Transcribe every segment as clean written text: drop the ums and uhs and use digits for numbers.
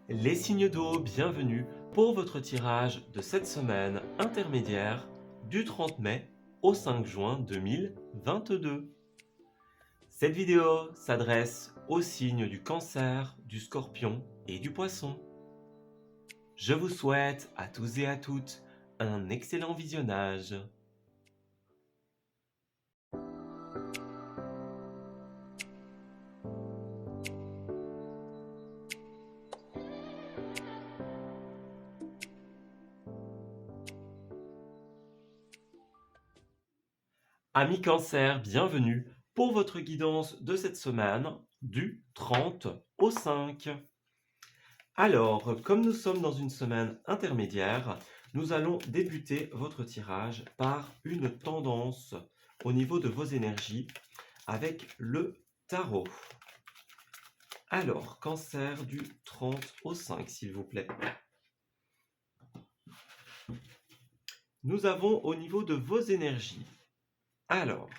Les signes d'eau, bienvenue pour votre tirage de cette semaine intermédiaire du 30 mai au 5 juin 2022. Cette vidéo s'adresse aux signes du Cancer, du Scorpion et du Poisson. Je vous souhaite à tous et à toutes un excellent visionnage. Amis Cancer, bienvenue pour votre guidance de cette semaine du 30 au 5. Alors, comme nous sommes dans une semaine intermédiaire, nous allons débuter votre tirage par une tendance au niveau de vos énergies avec le tarot. Alors, Cancer du 30 au 5, s'il vous plaît. Nous avons au niveau de vos énergies. Alors,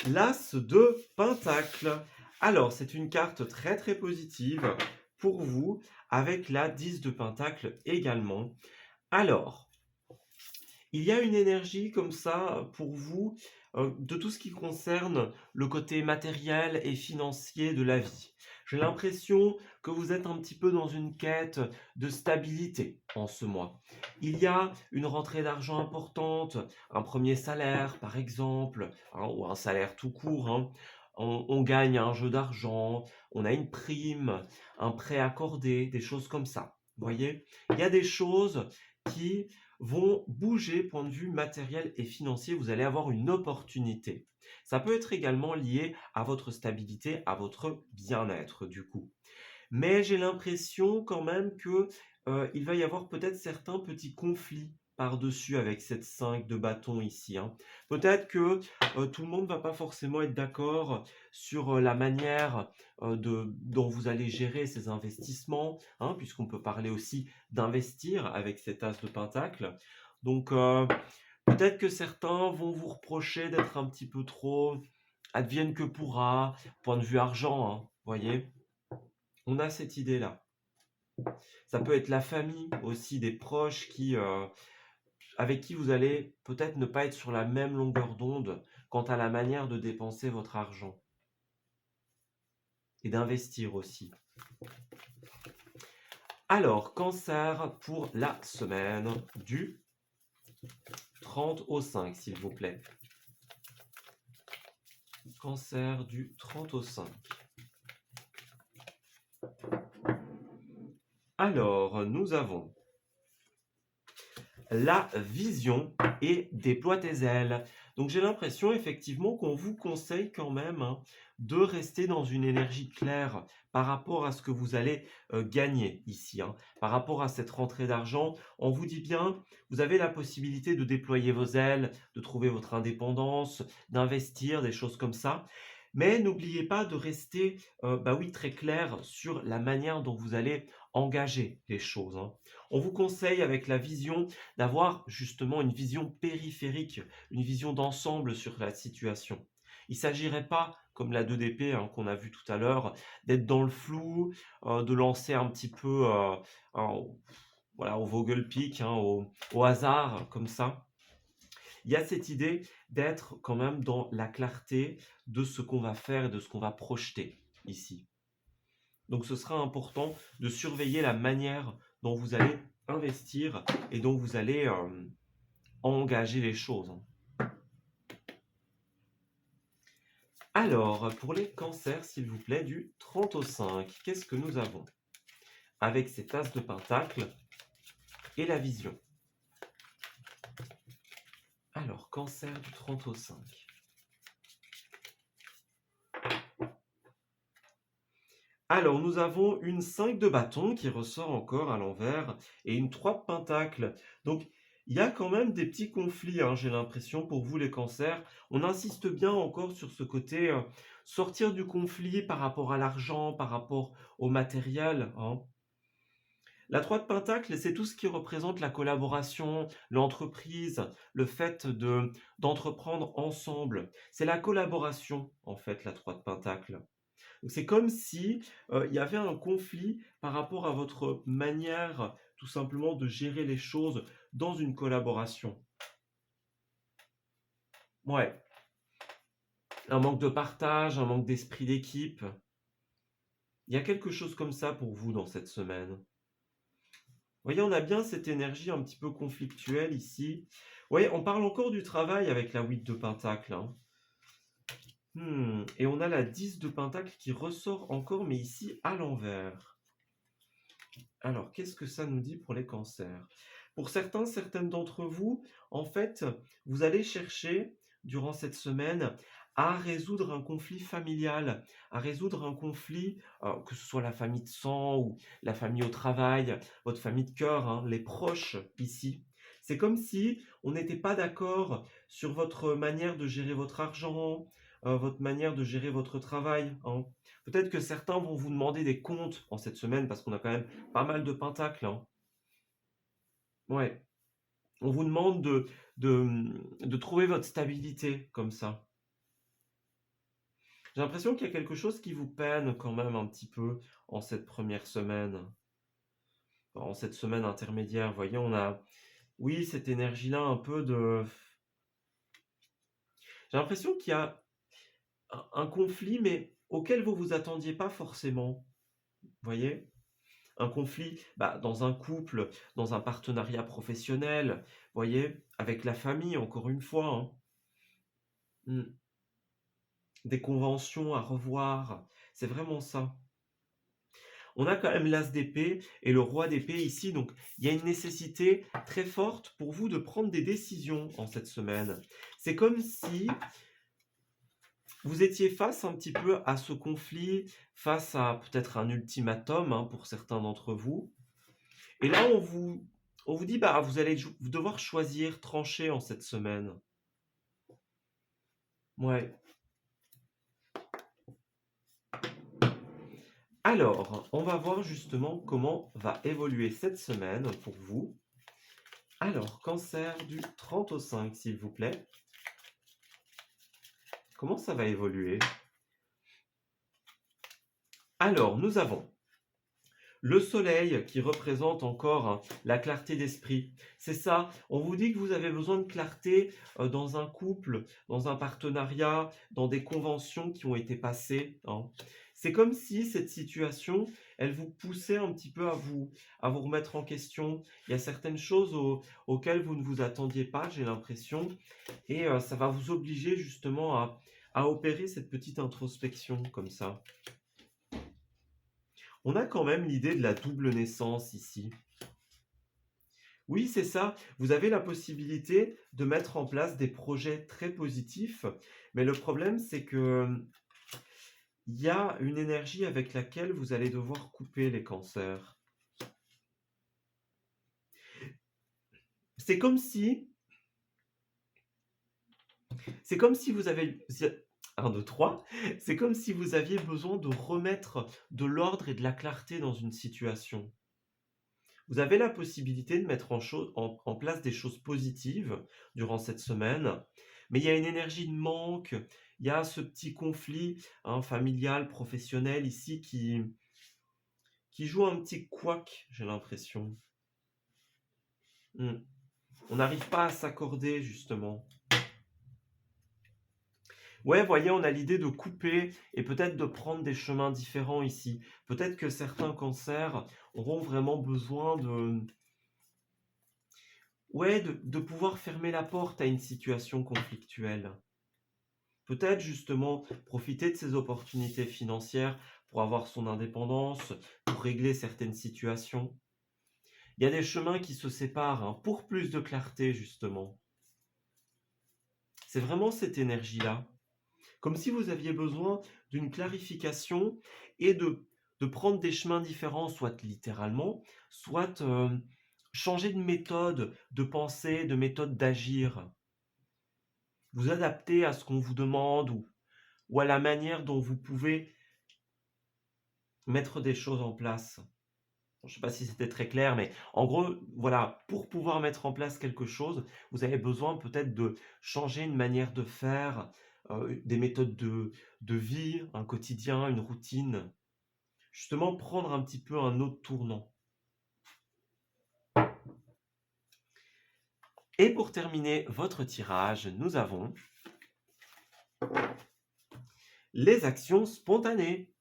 l'As de Pentacle. Alors, c'est une carte très très positive pour vous, avec la 10 de Pentacle également. Alors, il y a une énergie comme ça pour vous de tout ce qui concerne le côté matériel et financier de la vie. J'ai l'impression que vous êtes un petit peu dans une quête de stabilité en ce mois. Il y a une rentrée d'argent importante, un premier salaire par exemple, hein, ou un salaire tout court, hein. On gagne un jeu d'argent, on a une prime, un prêt accordé, des choses comme ça. Vous voyez, il y a des choses qui vont bouger point de vue matériel et financier. Vous allez avoir une opportunité. Ça peut être également lié à votre stabilité, à votre bien-être du coup. Mais j'ai l'impression quand même que il va y avoir peut-être certains petits conflits par-dessus avec cette 5 de bâton ici, hein. Peut-être que tout le monde ne va pas forcément être d'accord sur la manière dont vous allez gérer ces investissements, hein, puisqu'on peut parler aussi d'investir avec cet as de pentacle. Donc peut-être que certains vont vous reprocher d'être un petit peu trop advienne que pourra, point de vue argent, hein, voyez. On a cette idée-là. Ça peut être la famille aussi, des proches avec qui vous allez peut-être ne pas être sur la même longueur d'onde quant à la manière de dépenser votre argent et d'investir aussi. Alors, Cancer pour la semaine du 30 au 5, s'il vous plaît. Cancer du 30 au 5. Alors, nous avons la vision et déploie tes ailes. Donc j'ai l'impression effectivement qu'on vous conseille quand même, hein, de rester dans une énergie claire par rapport à ce que vous allez gagner ici, hein. Par rapport à cette rentrée d'argent, on vous dit bien, vous avez la possibilité de déployer vos ailes, de trouver votre indépendance, d'investir, des choses comme ça. Mais n'oubliez pas de rester oui, très clair sur la manière dont vous allez engager les choses, hein. On vous conseille avec la vision d'avoir justement une vision périphérique, une vision d'ensemble sur la situation. Il ne s'agirait pas, comme la 2 d'épée, hein, qu'on a vu tout à l'heure, d'être dans le flou, de lancer un petit peu voilà, au Vogelpick, hein, au hasard, comme ça. Il y a cette idée d'être quand même dans la clarté de ce qu'on va faire et de ce qu'on va projeter ici. Donc ce sera important de surveiller la manière dont vous allez investir et dont vous allez engager les choses, hein. Alors, pour les cancers, s'il vous plaît, du 30 au 5, qu'est-ce que nous avons? Avec cet as de pentacle et la vision. Alors, cancer du 30 au 5. Alors, nous avons une 5 de bâton qui ressort encore à l'envers et une 3 de pentacle. Donc, il y a quand même des petits conflits, hein, j'ai l'impression, pour vous les cancers. On insiste bien encore sur ce côté sortir du conflit par rapport à l'argent, par rapport au matériel, hein. La 3 de pentacle, c'est tout ce qui représente la collaboration, l'entreprise, le fait d'entreprendre ensemble. C'est la collaboration, en fait, la 3 de pentacle. Donc c'est comme si, il y avait un conflit par rapport à votre manière, tout simplement, de gérer les choses dans une collaboration. Ouais, un manque de partage, un manque d'esprit d'équipe. Il y a quelque chose comme ça pour vous dans cette semaine. Vous voyez, on a bien cette énergie un petit peu conflictuelle ici. Oui, on parle encore du travail avec la 8 de Pentacle, hein. Et on a la 10 de Pentacle qui ressort encore, mais ici à l'envers. Alors, qu'est-ce que ça nous dit pour les cancers? Pour certains, certaines d'entre vous, en fait, vous allez chercher, durant cette semaine, à résoudre un conflit familial, à résoudre un conflit, que ce soit la famille de sang ou la famille au travail, votre famille de cœur, hein, les proches ici. C'est comme si on n'était pas d'accord sur votre manière de gérer votre argent, votre manière de gérer votre travail, hein. Peut-être que certains vont vous demander des comptes en cette semaine parce qu'on a quand même pas mal de pentacles, hein. Ouais. On vous demande de trouver votre stabilité comme ça. J'ai l'impression qu'il y a quelque chose qui vous peine quand même un petit peu en cette première semaine, en cette semaine intermédiaire. Vous voyez, on a, oui, cette énergie-là un peu de... J'ai l'impression qu'il y a un conflit, mais auquel vous vous attendiez pas forcément. Vous voyez? Un conflit, dans un couple, dans un partenariat professionnel, vous voyez? Avec la famille, encore une fois, hein. Des conventions à revoir, c'est vraiment ça. On a quand même l'as d'épée et le roi d'épée ici, donc il y a une nécessité très forte pour vous de prendre des décisions en cette semaine. C'est comme si vous étiez face un petit peu à ce conflit, face à peut-être un ultimatum, hein, pour certains d'entre vous. Et là, on vous dit, vous allez devoir choisir, trancher en cette semaine. Ouais. Alors, on va voir justement comment va évoluer cette semaine pour vous. Alors, cancer du 30 au 5, s'il vous plaît. Comment ça va évoluer? Alors, nous avons le soleil qui représente encore, hein, la clarté d'esprit. C'est ça, on vous dit que vous avez besoin de clarté dans un couple, dans un partenariat, dans des conventions qui ont été passées, hein. C'est comme si cette situation, elle vous poussait un petit peu à vous remettre en question. Il y a certaines choses auxquelles vous ne vous attendiez pas, j'ai l'impression, et ça va vous obliger justement à opérer cette petite introspection comme ça. On a quand même l'idée de la double naissance ici. Oui, c'est ça. Vous avez la possibilité de mettre en place des projets très positifs, mais le problème, c'est que il y a une énergie avec laquelle vous allez devoir couper les cancers. C'est comme si, c'est comme si vous avez, 1, 2, 3, c'est comme si vous aviez besoin de remettre de l'ordre et de la clarté dans une situation. Vous avez la possibilité de mettre en place des choses positives durant cette semaine, mais il y a une énergie de manque, il y a ce petit conflit, hein, familial, professionnel ici qui joue un petit couac, j'ai l'impression. On n'arrive pas à s'accorder justement. Ouais, voyez, on a l'idée de couper et peut-être de prendre des chemins différents ici. Peut-être que certains cancers auront vraiment besoin de pouvoir fermer la porte à une situation conflictuelle. Peut-être justement profiter de ces opportunités financières pour avoir son indépendance, pour régler certaines situations. Il y a des chemins qui se séparent, hein, pour plus de clarté justement. C'est vraiment cette énergie-là. Comme si vous aviez besoin d'une clarification et de prendre des chemins différents, soit littéralement, soit changer de méthode de pensée, de méthode d'agir. Vous adapter à ce qu'on vous demande ou à la manière dont vous pouvez mettre des choses en place. Je ne sais pas si c'était très clair, mais en gros, voilà, pour pouvoir mettre en place quelque chose, vous avez besoin peut-être de changer une manière de faire, des méthodes de vie, un quotidien, une routine. Justement, prendre un petit peu un autre tournant. Et pour terminer votre tirage, nous avons les actions spontanées.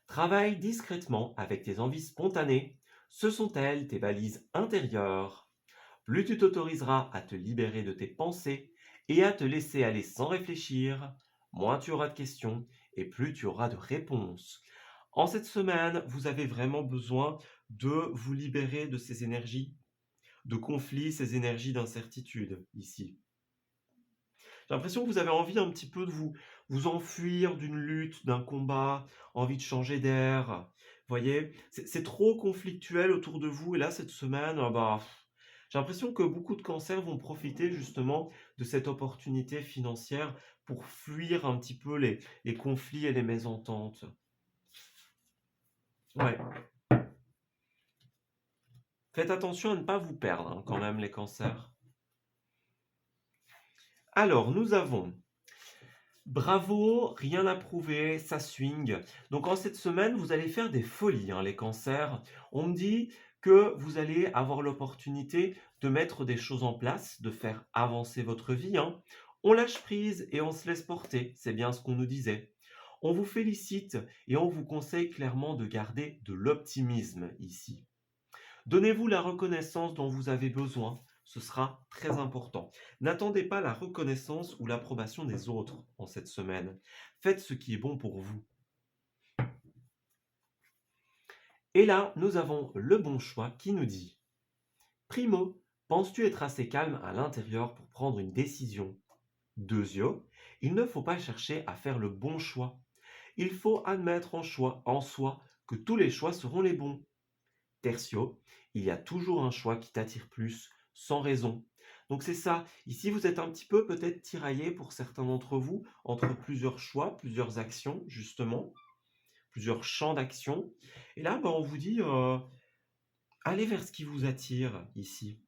Travaille discrètement avec tes envies spontanées. Ce sont elles tes valises intérieures. Plus tu t'autoriseras à te libérer de tes pensées et à te laisser aller sans réfléchir, moins tu auras de questions et plus tu auras de réponses. En cette semaine, vous avez vraiment besoin de vous libérer de ces énergies de conflits, ces énergies d'incertitude ici. J'ai l'impression que vous avez envie un petit peu de vous enfuir d'une lutte, d'un combat, envie de changer d'air. Vous voyez, c'est trop conflictuel autour de vous. Et là, cette semaine, j'ai l'impression que beaucoup de cancers vont profiter justement de cette opportunité financière pour fuir un petit peu les conflits et les mésententes. Ouais. Faites attention à ne pas vous perdre, hein, quand même, les cancers. Alors, nous avons bravo, rien à prouver, ça swing. Donc en cette semaine, vous allez faire des folies, hein, les cancers. On me dit que vous allez avoir l'opportunité de mettre des choses en place, de faire avancer votre vie, hein. On lâche prise et on se laisse porter, c'est bien ce qu'on nous disait. On vous félicite et on vous conseille clairement de garder de l'optimisme ici. Donnez-vous la reconnaissance dont vous avez besoin, ce sera très important. N'attendez pas la reconnaissance ou l'approbation des autres en cette semaine. Faites ce qui est bon pour vous. Et là, nous avons le bon choix qui nous dit: Primo, penses-tu être assez calme à l'intérieur pour prendre une décision? Deuxio, il ne faut pas chercher à faire le bon choix. Il faut admettre en soi que tous les choix seront les bons. Tertio, il y a toujours un choix qui t'attire plus, sans raison. Donc c'est ça, ici vous êtes un petit peu peut-être tiraillé pour certains d'entre vous entre plusieurs choix, plusieurs actions justement, plusieurs champs d'action. Et là, on vous dit, allez vers ce qui vous attire ici.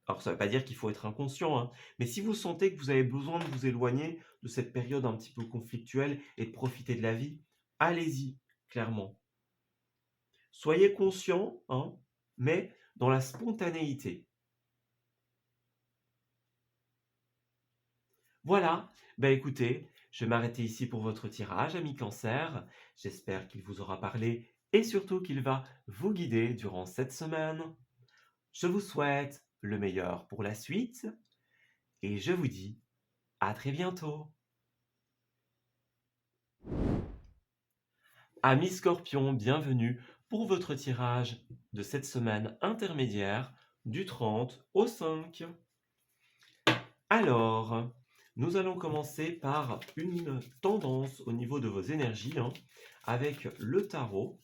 Alors ça ne veut pas dire qu'il faut être inconscient, hein, mais si vous sentez que vous avez besoin de vous éloigner de cette période un petit peu conflictuelle et de profiter de la vie, allez-y, clairement. Soyez conscient, hein, mais dans la spontanéité. Voilà, écoutez, je vais m'arrêter ici pour votre tirage, ami Cancer. J'espère qu'il vous aura parlé et surtout qu'il va vous guider durant cette semaine. Je vous souhaite le meilleur pour la suite et je vous dis à très bientôt. Ami Scorpion, bienvenue pour votre tirage de cette semaine intermédiaire du 30 au 5. Alors, nous allons commencer par une tendance au niveau de vos énergies, hein, avec le tarot.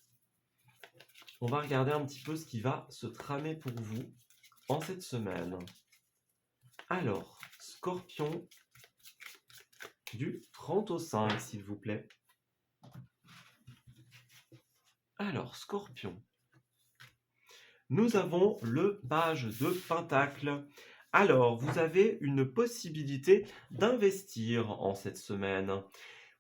On va regarder un petit peu ce qui va se tramer pour vous en cette semaine. Alors, Scorpion, du 30 au 5, s'il vous plaît. Alors, Scorpion, nous avons le page de Pentacle. Alors, vous avez une possibilité d'investir en cette semaine.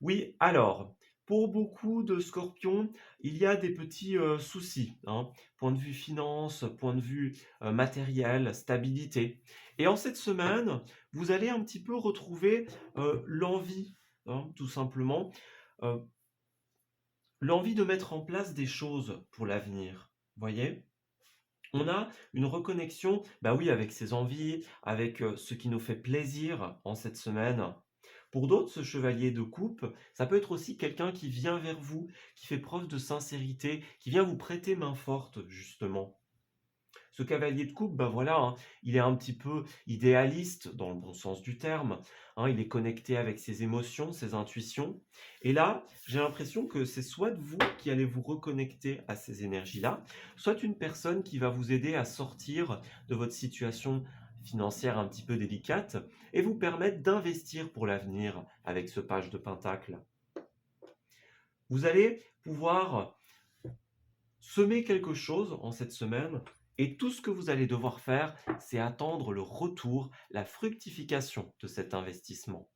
Oui, alors, pour beaucoup de scorpions, il y a des petits soucis, hein. Point de vue finance, point de vue matériel, stabilité. Et en cette semaine, vous allez un petit peu retrouver l'envie, hein, tout simplement, euh, l'envie de mettre en place des choses pour l'avenir. Voyez? On a une reconnexion, oui, avec ses envies, avec ce qui nous fait plaisir en cette semaine. Pour d'autres, ce chevalier de coupe, ça peut être aussi quelqu'un qui vient vers vous, qui fait preuve de sincérité, qui vient vous prêter main forte, justement. Ce cavalier de coupe, voilà, hein, il est un petit peu idéaliste dans le bon sens du terme, hein, il est connecté avec ses émotions, ses intuitions. Et là, j'ai l'impression que c'est soit vous qui allez vous reconnecter à ces énergies-là, soit une personne qui va vous aider à sortir de votre situation financière un petit peu délicate et vous permettre d'investir pour l'avenir avec ce page de Pentacle. Vous allez pouvoir semer quelque chose en cette semaine et tout ce que vous allez devoir faire, c'est attendre le retour, la fructification de cet investissement.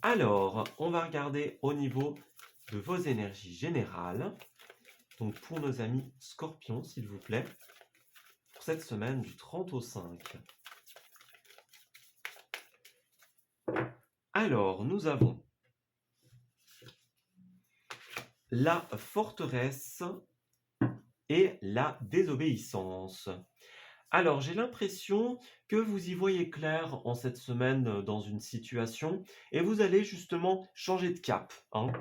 Alors, on va regarder au niveau de vos énergies générales. Donc, pour nos amis scorpions, s'il vous plaît, pour cette semaine du 30 au 5. Alors, nous avons la forteresse et la désobéissance. Alors, j'ai l'impression que vous y voyez clair en cette semaine dans une situation et vous allez justement changer de cap, hein.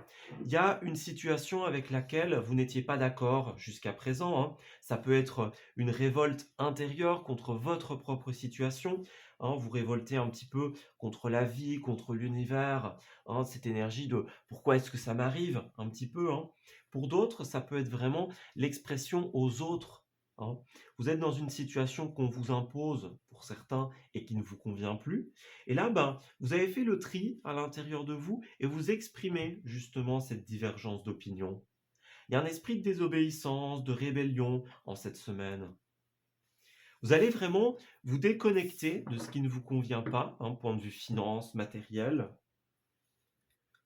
Il y a une situation avec laquelle vous n'étiez pas d'accord jusqu'à présent, hein. Ça peut être une révolte intérieure contre votre propre situation, hein. Vous révoltez un petit peu contre la vie, contre l'univers, hein, cette énergie de pourquoi est-ce que ça m'arrive un petit peu, hein. Pour d'autres, ça peut être vraiment l'expression aux autres, hein. Vous êtes dans une situation qu'on vous impose pour certains et qui ne vous convient plus. Et là, ben, vous avez fait le tri à l'intérieur de vous et vous exprimez justement cette divergence d'opinion. Il y a un esprit de désobéissance, de rébellion en cette semaine. Vous allez vraiment vous déconnecter de ce qui ne vous convient pas, hein, point de vue finance, matériel,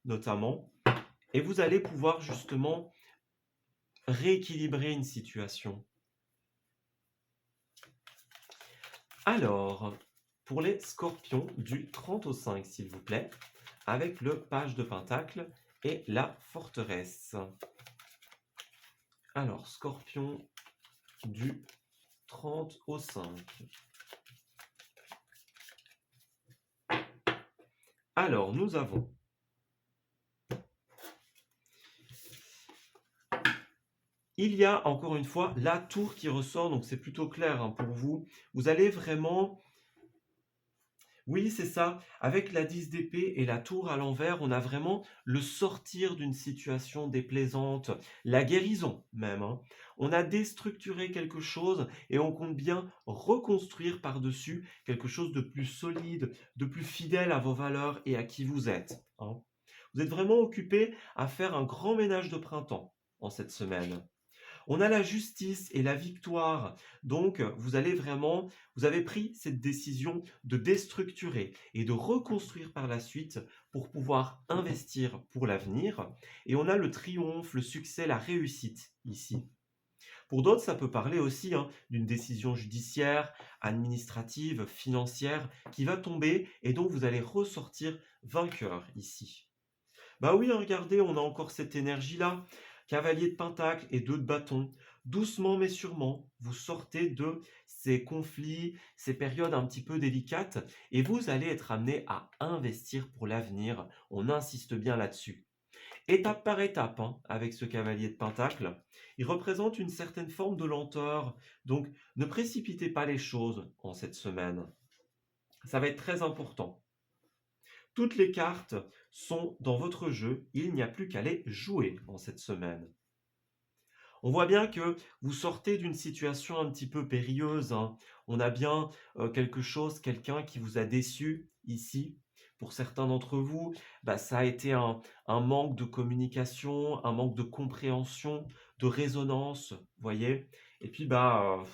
notamment, et vous allez pouvoir justement rééquilibrer une situation. Alors, pour les scorpions du 30 au 5, s'il vous plaît, avec le page de pentacle et la forteresse. Alors, scorpion du 30 au 5. Alors, nous avons il y a encore une fois la tour qui ressort, donc c'est plutôt clair, hein, pour vous. Vous allez vraiment... Oui, c'est ça. Avec la 10 d'épée et la tour à l'envers, on a vraiment le sortir d'une situation déplaisante, la guérison même, hein. On a déstructuré quelque chose et on compte bien reconstruire par-dessus quelque chose de plus solide, de plus fidèle à vos valeurs et à qui vous êtes, hein. Vous êtes vraiment occupé à faire un grand ménage de printemps en cette semaine. On a la justice et la victoire. Donc, vous avez pris cette décision de déstructurer et de reconstruire par la suite pour pouvoir investir pour l'avenir. Et on a le triomphe, le succès, la réussite ici. Pour d'autres, ça peut parler aussi, hein, d'une décision judiciaire, administrative, financière qui va tomber et donc vous allez ressortir vainqueur ici. Bah oui, hein, regardez, on a encore cette énergie-là. Cavalier de pentacle et 2 de bâton. Doucement mais sûrement, vous sortez de ces conflits, ces périodes un petit peu délicates, et vous allez être amené à investir pour l'avenir. On insiste bien là-dessus. Étape par étape, hein, avec ce cavalier de pentacle. Il représente une certaine forme de lenteur, donc ne précipitez pas les choses en cette semaine. Ça va être très important. Toutes les cartes sont dans votre jeu, il n'y a plus qu'à les jouer en cette semaine. On voit bien que vous sortez d'une situation un petit peu périlleuse, hein. On a bien quelque chose, quelqu'un qui vous a déçu ici. Pour certains d'entre vous, bah, ça a été un manque de communication, un manque de compréhension, de résonance, voyez. Et puis, bah,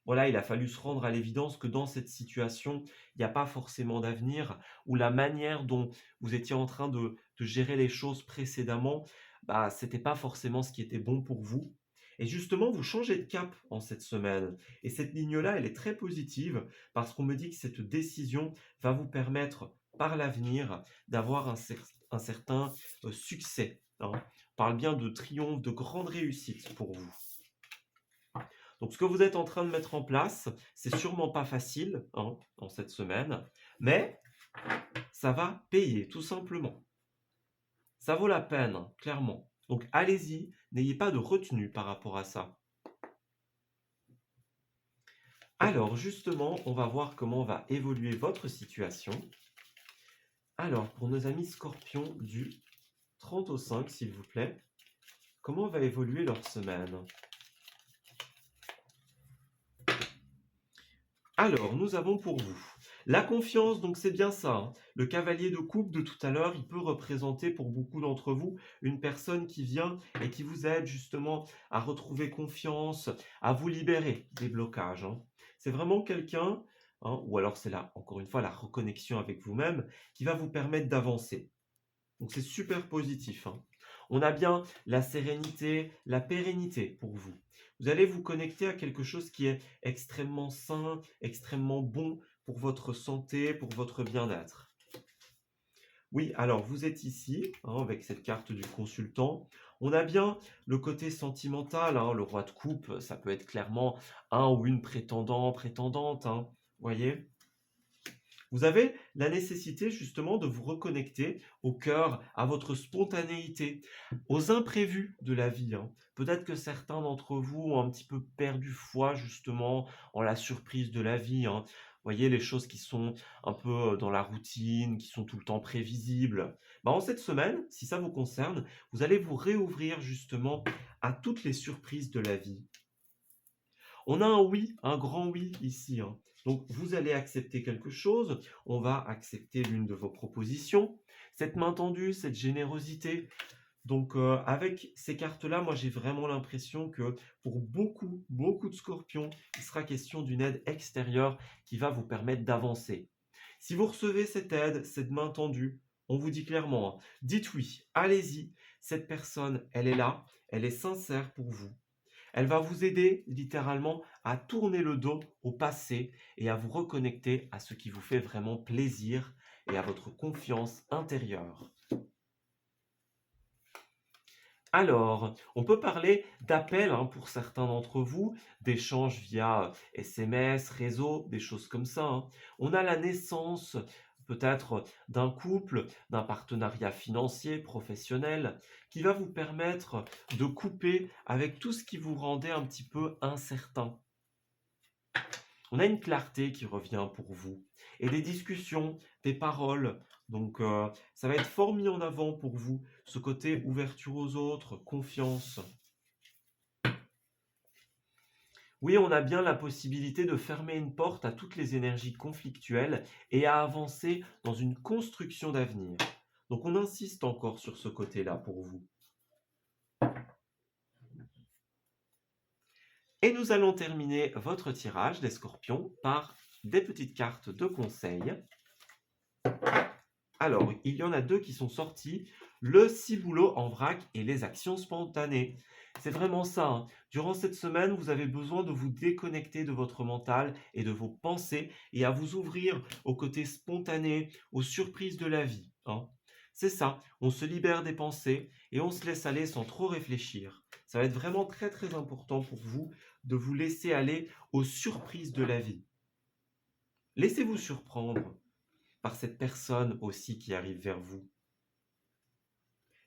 voilà, il a fallu se rendre à l'évidence que dans cette situation, il n'y a pas forcément d'avenir, ou la manière dont vous étiez en train de gérer les choses précédemment, bah, c'était pas forcément ce qui était bon pour vous. Et justement, vous changez de cap en cette semaine. Et cette ligne-là, elle est très positive parce qu'on me dit que cette décision va vous permettre par l'avenir d'avoir un certain succès, hein. On parle bien de triomphe, de grande réussite pour vous. Donc, ce que vous êtes en train de mettre en place, c'est sûrement pas facile, hein, en cette semaine, mais ça va payer, tout simplement. Ça vaut la peine, hein, clairement. Donc, allez-y, n'ayez pas de retenue par rapport à ça. Alors, justement, on va voir comment va évoluer votre situation. Alors, pour nos amis scorpions du 30 au 5, s'il vous plaît, comment va évoluer leur semaine? Alors, nous avons pour vous la confiance, donc c'est bien ça, hein. Le cavalier de coupe de tout à l'heure, il peut représenter pour beaucoup d'entre vous une personne qui vient et qui vous aide justement à retrouver confiance, à vous libérer des blocages, hein. C'est vraiment quelqu'un, hein, ou alors c'est là, encore une fois, la reconnexion avec vous-même qui va vous permettre d'avancer. Donc c'est super positif, hein. On a bien la sérénité, la pérennité pour vous. Vous allez vous connecter à quelque chose qui est extrêmement sain, extrêmement bon pour votre santé, pour votre bien-être. Oui, alors vous êtes ici, hein, avec cette carte du consultant. On a bien le côté sentimental, hein, le roi de coupe, ça peut être clairement un ou une prétendant, prétendante, hein, voyez? Vous avez la nécessité justement de vous reconnecter au cœur, à votre spontanéité, aux imprévus de la vie, hein. Peut-être que certains d'entre vous ont un petit peu perdu foi justement en la surprise de la vie, hein. Voyez les choses qui sont un peu dans la routine, qui sont tout le temps prévisibles. Bah, en cette semaine, si ça vous concerne, vous allez vous réouvrir justement à toutes les surprises de la vie. On a un oui, un grand oui ici, hein. Donc vous allez accepter quelque chose, on va accepter l'une de vos propositions. Cette main tendue, cette générosité. Donc avec ces cartes-là, moi j'ai vraiment l'impression que pour beaucoup, beaucoup de scorpions, il sera question d'une aide extérieure qui va vous permettre d'avancer. Si vous recevez cette aide, cette main tendue, on vous dit clairement, hein, dites oui, allez-y, cette personne, elle est là, elle est sincère pour vous. Elle va vous aider littéralement à tourner le dos au passé et à vous reconnecter à ce qui vous fait vraiment plaisir et à votre confiance intérieure. Alors, on peut parler d'appels, hein, pour certains d'entre vous, d'échanges via SMS, réseau, des choses comme ça, hein. On a la naissance peut-être d'un couple, d'un partenariat financier, professionnel, qui va vous permettre de couper avec tout ce qui vous rendait un petit peu incertain. On a une clarté qui revient pour vous et des discussions, des paroles. Donc, ça va être fort mis en avant pour vous, ce côté ouverture aux autres, confiance. Oui, on a bien la possibilité de fermer une porte à toutes les énergies conflictuelles et à avancer dans une construction d'avenir. Donc, on insiste encore sur ce côté-là pour vous. Et nous allons terminer votre tirage des scorpions par des petites cartes de conseil. Alors, il y en a deux qui sont sortis, le ciboulot en vrac et les actions spontanées. C'est vraiment ça, hein. Durant cette semaine, vous avez besoin de vous déconnecter de votre mental et de vos pensées et à vous ouvrir au côté spontané, aux surprises de la vie, hein. C'est ça, on se libère des pensées et on se laisse aller sans trop réfléchir. Ça va être vraiment très très important pour vous de vous laisser aller aux surprises de la vie. Laissez-vous surprendre par cette personne aussi qui arrive vers vous.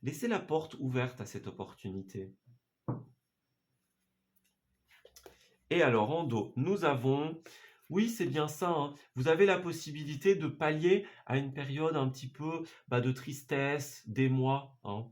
Laissez la porte ouverte à cette opportunité. Et alors en dos, nous avons, oui c'est bien ça, hein, vous avez la possibilité de pallier à une période un petit peu de tristesse, d'émoi, hein.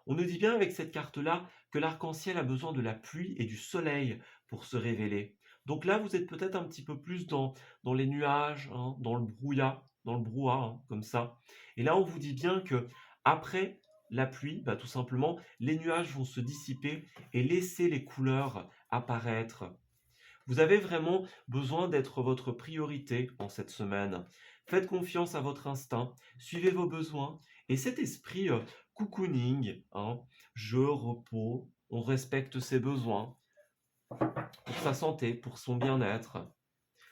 On nous dit bien avec cette carte-là que l'arc-en-ciel a besoin de la pluie et du soleil pour se révéler. Donc là, vous êtes peut-être un petit peu plus dans les nuages, hein, dans le brouhaha, hein, comme ça. Et là, on vous dit bien que après la pluie, tout simplement, les nuages vont se dissiper et laisser les couleurs apparaître. Vous avez vraiment besoin d'être votre priorité en cette semaine. Faites confiance à votre instinct, suivez vos besoins et cet esprit cocooning, hein, jeu, repos, on respecte ses besoins pour sa santé, pour son bien-être.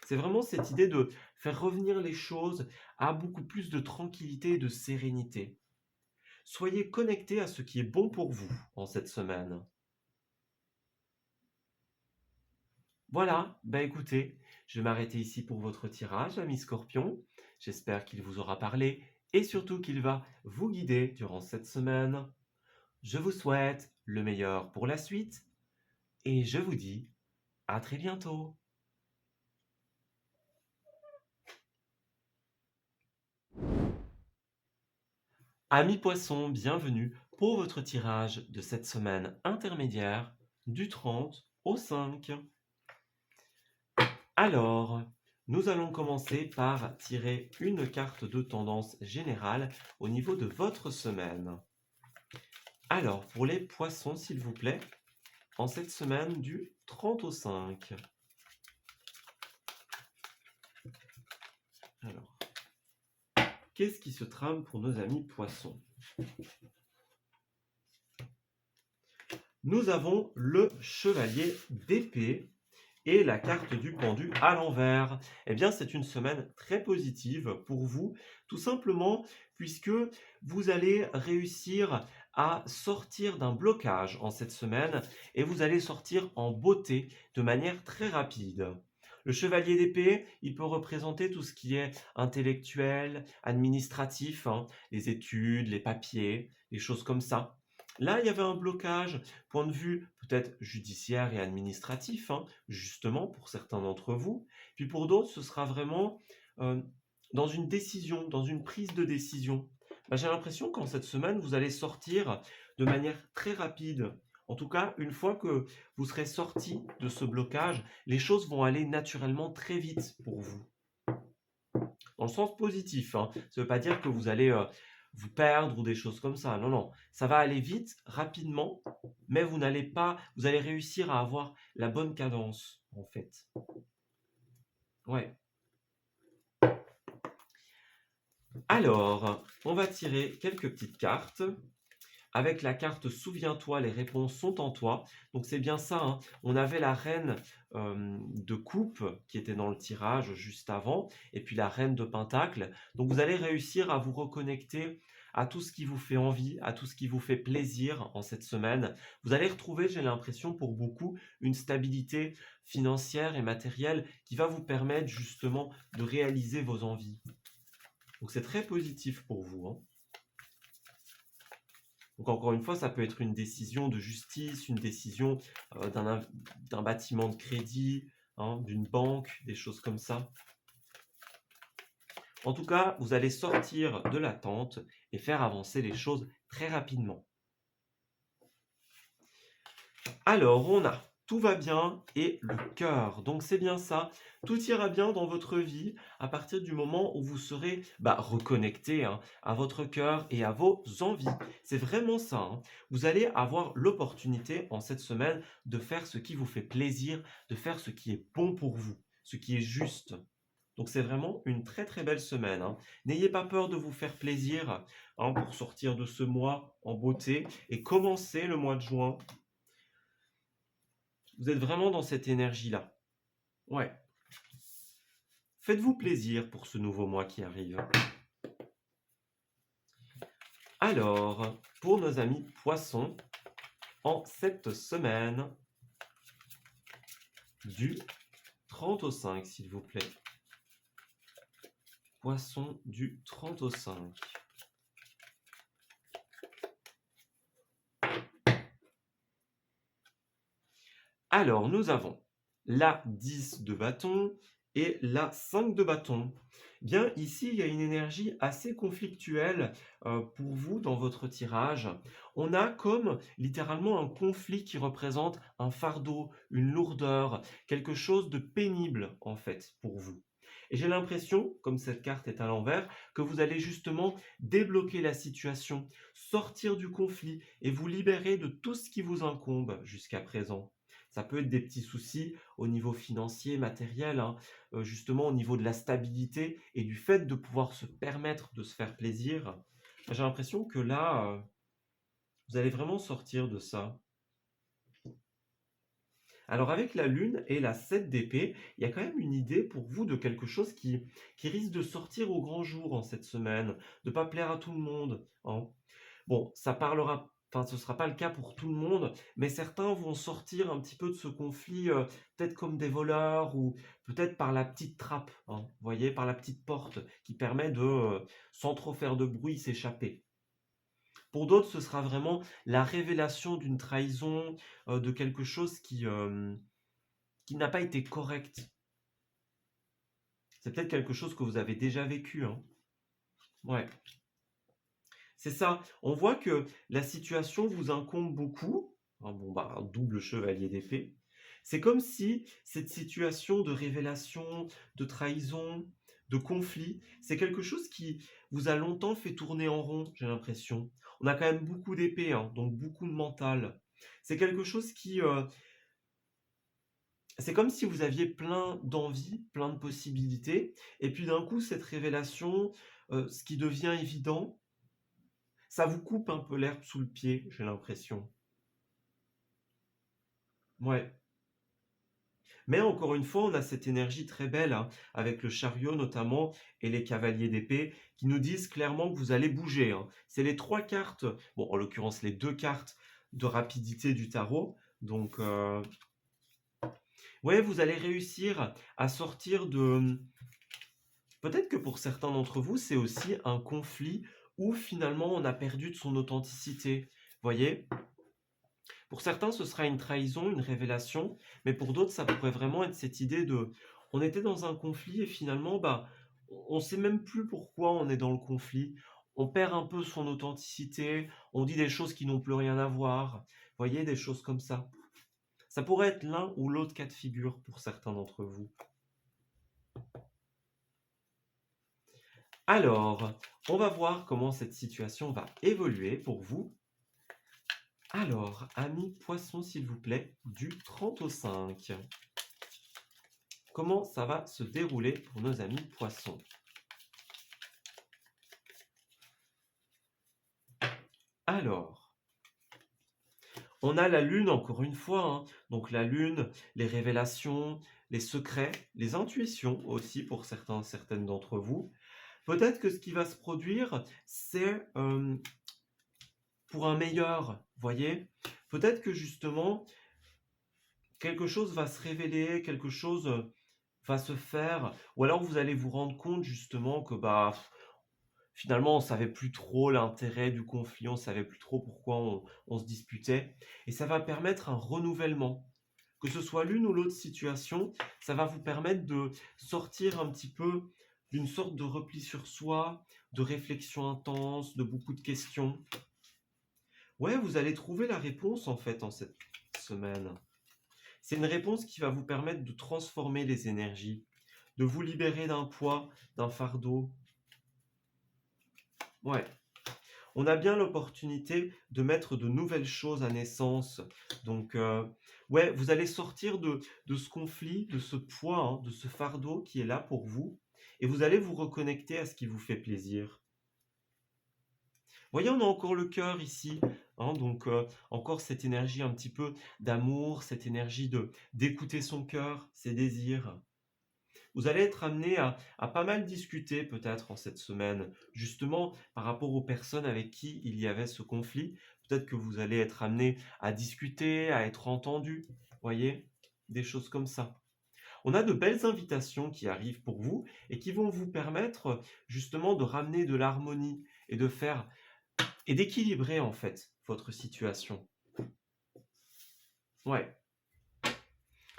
C'est vraiment cette idée de faire revenir les choses à beaucoup plus de tranquillité et de sérénité. Soyez connectés à ce qui est bon pour vous en cette semaine. Voilà, écoutez, je vais m'arrêter ici pour votre tirage, ami Scorpion. J'espère qu'il vous aura parlé et surtout qu'il va vous guider durant cette semaine. Je vous souhaite le meilleur pour la suite et je vous dis à très bientôt. Amis Poissons, bienvenue pour votre tirage de cette semaine intermédiaire du 30 au 5. Alors, nous allons commencer par tirer une carte de tendance générale au niveau de votre semaine. Alors, pour les poissons, s'il vous plaît, en cette semaine du 30 au 5. Alors, qu'est-ce qui se trame pour nos amis poissons? Nous avons le chevalier d'épée et la carte du pendu à l'envers. Eh bien, c'est une semaine très positive pour vous, tout simplement puisque vous allez réussir à sortir d'un blocage en cette semaine et vous allez sortir en beauté de manière très rapide. Le chevalier d'épée, il peut représenter tout ce qui est intellectuel, administratif, hein, les études, les papiers, les choses comme ça. Là, il y avait un blocage, point de vue peut-être judiciaire et administratif, hein, justement pour certains d'entre vous. Puis pour d'autres, ce sera vraiment euh, dans une décision, dans une prise de décision. Bah, j'ai l'impression qu'en cette semaine, vous allez sortir de manière très rapide. En tout cas, une fois que vous serez sorti de ce blocage, les choses vont aller naturellement très vite pour vous. Dans le sens positif, hein. Ça ne veut pas dire que vous allez vous perdre ou des choses comme ça. Non, non. Ça va aller vite, rapidement, mais vous allez réussir à avoir la bonne cadence, en fait. Ouais. Alors, on va tirer quelques petites cartes. Avec la carte Souviens-toi, les réponses sont en toi. Donc c'est bien ça, hein. On avait la reine de coupe qui était dans le tirage juste avant, et puis la reine de pentacle. Donc vous allez réussir à vous reconnecter à tout ce qui vous fait envie, à tout ce qui vous fait plaisir en cette semaine. Vous allez retrouver, j'ai l'impression pour beaucoup, une stabilité financière et matérielle qui va vous permettre justement de réaliser vos envies. Donc c'est très positif pour vous, hein. Donc encore une fois, ça peut être une décision de justice, une décision d'un bâtiment de crédit, hein, d'une banque, des choses comme ça. En tout cas, vous allez sortir de l'attente et faire avancer les choses très rapidement. Alors, on a tout va bien et le cœur. Donc c'est bien ça, tout ira bien dans votre vie à partir du moment où vous serez reconnecté, hein, à votre cœur et à vos envies. C'est vraiment ça, hein. Vous allez avoir l'opportunité en cette semaine de faire ce qui vous fait plaisir, de faire ce qui est bon pour vous, ce qui est juste. Donc c'est vraiment une très très belle semaine, hein. N'ayez pas peur de vous faire plaisir, hein, pour sortir de ce mois en beauté et commencer le mois de juin. Vous êtes vraiment dans cette énergie-là. Ouais. Faites-vous plaisir pour ce nouveau mois qui arrive. Alors, pour nos amis poissons, en cette semaine du 30 au 5, s'il vous plaît. Poisson du 30 au 5. Alors, nous avons la 10 de bâton et la 5 de bâton. Bien, ici, il y a une énergie assez conflictuelle pour vous dans votre tirage. On a comme littéralement un conflit qui représente un fardeau, une lourdeur, quelque chose de pénible en fait pour vous. Et j'ai l'impression, comme cette carte est à l'envers, que vous allez justement débloquer la situation, sortir du conflit et vous libérer de tout ce qui vous incombe jusqu'à présent. Ça peut être des petits soucis au niveau financier, matériel, hein, justement au niveau de la stabilité et du fait de pouvoir se permettre de se faire plaisir. J'ai l'impression que là, vous allez vraiment sortir de ça. Alors avec la lune et la 7 d'épée, il y a quand même une idée pour vous de quelque chose qui risque de sortir au grand jour en cette semaine, de ne pas plaire à tout le monde, hein. Bon, ça parlera, enfin, ce ne sera pas le cas pour tout le monde, mais certains vont sortir un petit peu de ce conflit, peut-être comme des voleurs ou peut-être par la petite trappe, hein, vous voyez, par la petite porte qui permet de, sans trop faire de bruit, s'échapper. Pour d'autres, ce sera vraiment la révélation d'une trahison, de quelque chose qui n'a pas été correct. C'est peut-être quelque chose que vous avez déjà vécu, hein. Ouais. C'est ça. On voit que la situation vous incombe beaucoup. Ah bon, un double chevalier d'épée. C'est comme si cette situation de révélation, de trahison, de conflit, c'est quelque chose qui vous a longtemps fait tourner en rond, j'ai l'impression. On a quand même beaucoup d'épées, hein, donc beaucoup de mental. C'est quelque chose c'est comme si vous aviez plein d'envies, plein de possibilités, et puis d'un coup, cette révélation, ce qui devient évident, Ça vous coupe un peu l'herbe sous le pied, j'ai l'impression. Ouais. Mais encore une fois, on a cette énergie très belle, hein, avec le chariot notamment et les cavaliers d'épée, qui nous disent clairement que vous allez bouger, hein. C'est les 3 cartes, bon, en l'occurrence les 2 cartes de rapidité du tarot. Donc, ouais, vous allez réussir à sortir de... Peut-être que pour certains d'entre vous, c'est aussi un conflit où finalement on a perdu de son authenticité. Voyez? Pour certains, ce sera une trahison, une révélation, mais pour d'autres, ça pourrait vraiment être cette idée de... On était dans un conflit et finalement, bah, on ne sait même plus pourquoi on est dans le conflit. On perd un peu son authenticité, on dit des choses qui n'ont plus rien à voir. Voyez, des choses comme ça. Ça pourrait être l'un ou l'autre cas de figure pour certains d'entre vous. Alors, on va voir comment cette situation va évoluer pour vous. Alors, amis poissons, s'il vous plaît, du 30 au 5. Comment ça va se dérouler pour nos amis poissons? Alors, on a la lune encore une fois, hein. Donc la lune, les révélations, les secrets, les intuitions aussi pour certaines d'entre vous. Peut-être que ce qui va se produire, c'est pour un meilleur, voyez? Peut-être que justement, quelque chose va se révéler, quelque chose va se faire, ou alors vous allez vous rendre compte justement que bah finalement on savait plus trop l'intérêt du conflit, on savait plus trop pourquoi on se disputait, et ça va permettre un renouvellement. Que ce soit l'une ou l'autre situation, ça va vous permettre de sortir un petit peu d'une sorte de repli sur soi, de réflexion intense, de beaucoup de questions. Ouais, vous allez trouver la réponse en fait en cette semaine. C'est une réponse qui va vous permettre de transformer les énergies, de vous libérer d'un poids, d'un fardeau. Ouais. On a bien l'opportunité de mettre de nouvelles choses à naissance. Donc, ouais, vous allez sortir de ce conflit, de ce poids, hein, de ce fardeau qui est là pour vous, et vous allez vous reconnecter à ce qui vous fait plaisir. Voyez, on a encore le cœur ici, hein, donc encore cette énergie un petit peu d'amour, cette énergie d'écouter son cœur, ses désirs. Vous allez être amené à pas mal discuter peut-être en cette semaine, justement par rapport aux personnes avec qui il y avait ce conflit. Peut-être que vous allez être amené à discuter, à être entendu, voyez, des choses comme ça. On a de belles invitations qui arrivent pour vous et qui vont vous permettre justement de ramener de l'harmonie et de faire et d'équilibrer en fait votre situation. Ouais.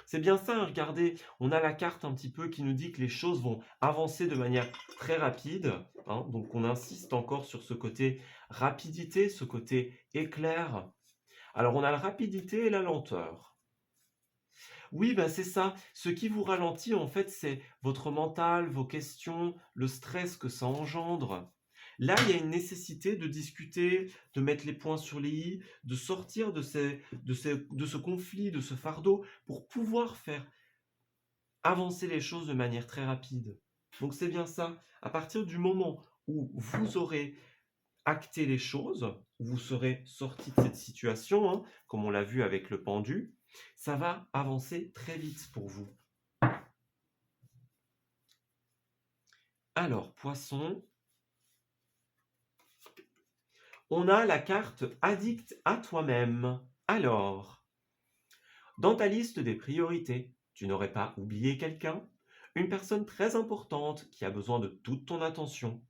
C'est bien ça, hein, regardez, on a la carte un petit peu qui nous dit que les choses vont avancer de manière très rapide, hein, donc on insiste encore sur ce côté rapidité, ce côté éclair. Alors on a la rapidité et la lenteur. Oui, ben c'est ça, ce qui vous ralentit en fait c'est votre mental, vos questions, le stress que ça engendre. Là, il y a une nécessité de discuter, de mettre les points sur les i, de sortir de ce conflit, de ce fardeau, pour pouvoir faire avancer les choses de manière très rapide. Donc c'est bien ça. À partir du moment où vous aurez acté les choses, où vous serez sorti de cette situation, hein, comme on l'a vu avec le pendu, ça va avancer très vite pour vous. Alors, poisson, on a la carte addict à toi-même. Alors, dans ta liste des priorités, tu n'aurais pas oublié quelqu'un? Une personne très importante qui a besoin de toute ton attention.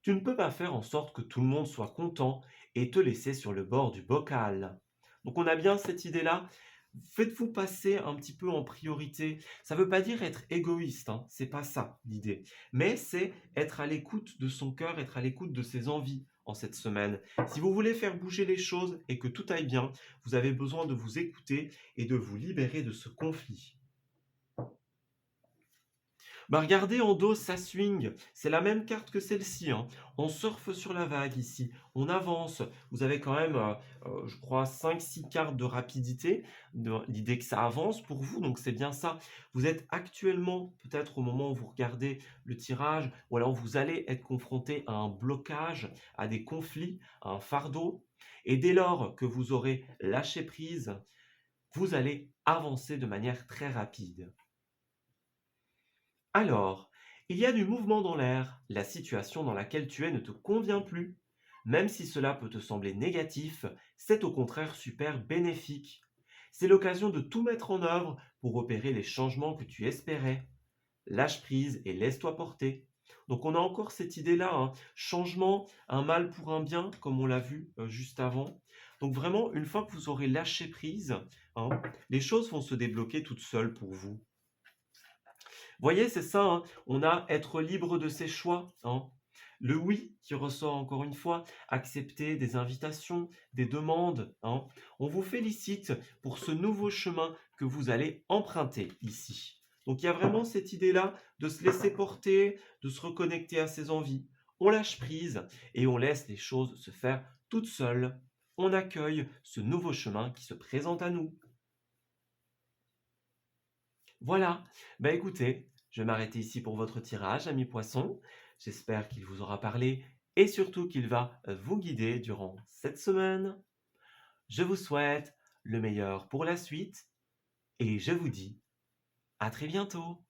Tu ne peux pas faire en sorte que tout le monde soit content et te laisser sur le bord du bocal. Donc on a bien cette idée-là. Faites-vous passer un petit peu en priorité. Ça ne veut pas dire être égoïste, hein, c'est pas ça l'idée. Mais c'est être à l'écoute de son cœur, être à l'écoute de ses envies en cette semaine. Si vous voulez faire bouger les choses et que tout aille bien, vous avez besoin de vous écouter et de vous libérer de ce conflit. Bah, regardez en dos, ça swing. C'est la même carte que celle-ci, hein. On surfe sur la vague ici. On avance. Vous avez quand même, je crois, 5, 6 cartes de rapidité. L'idée que ça avance pour vous, donc c'est bien ça. Vous êtes actuellement, peut-être au moment où vous regardez le tirage, ou alors vous allez être confronté à un blocage, à des conflits, à un fardeau. Et dès lors que vous aurez lâché prise, vous allez avancer de manière très rapide. Alors, il y a du mouvement dans l'air, la situation dans laquelle tu es ne te convient plus. Même si cela peut te sembler négatif, c'est au contraire super bénéfique. C'est l'occasion de tout mettre en œuvre pour opérer les changements que tu espérais. Lâche prise et laisse-toi porter. Donc on a encore cette idée-là, hein, changement, un mal pour un bien, comme on l'a vu juste avant. Donc vraiment, une fois que vous aurez lâché prise, hein, les choses vont se débloquer toutes seules pour vous. Voyez, c'est ça, hein, on a être libre de ses choix, hein. Le oui qui ressort encore une fois, accepter des invitations, des demandes, hein. On vous félicite pour ce nouveau chemin que vous allez emprunter ici. Donc il y a vraiment cette idée-là de se laisser porter, de se reconnecter à ses envies. On lâche prise et on laisse les choses se faire toutes seules. On accueille ce nouveau chemin qui se présente à nous. Voilà, bah écoutez, je vais m'arrêter ici pour votre tirage, ami poisson. J'espère qu'il vous aura parlé et surtout qu'il va vous guider durant cette semaine. Je vous souhaite le meilleur pour la suite et je vous dis à très bientôt.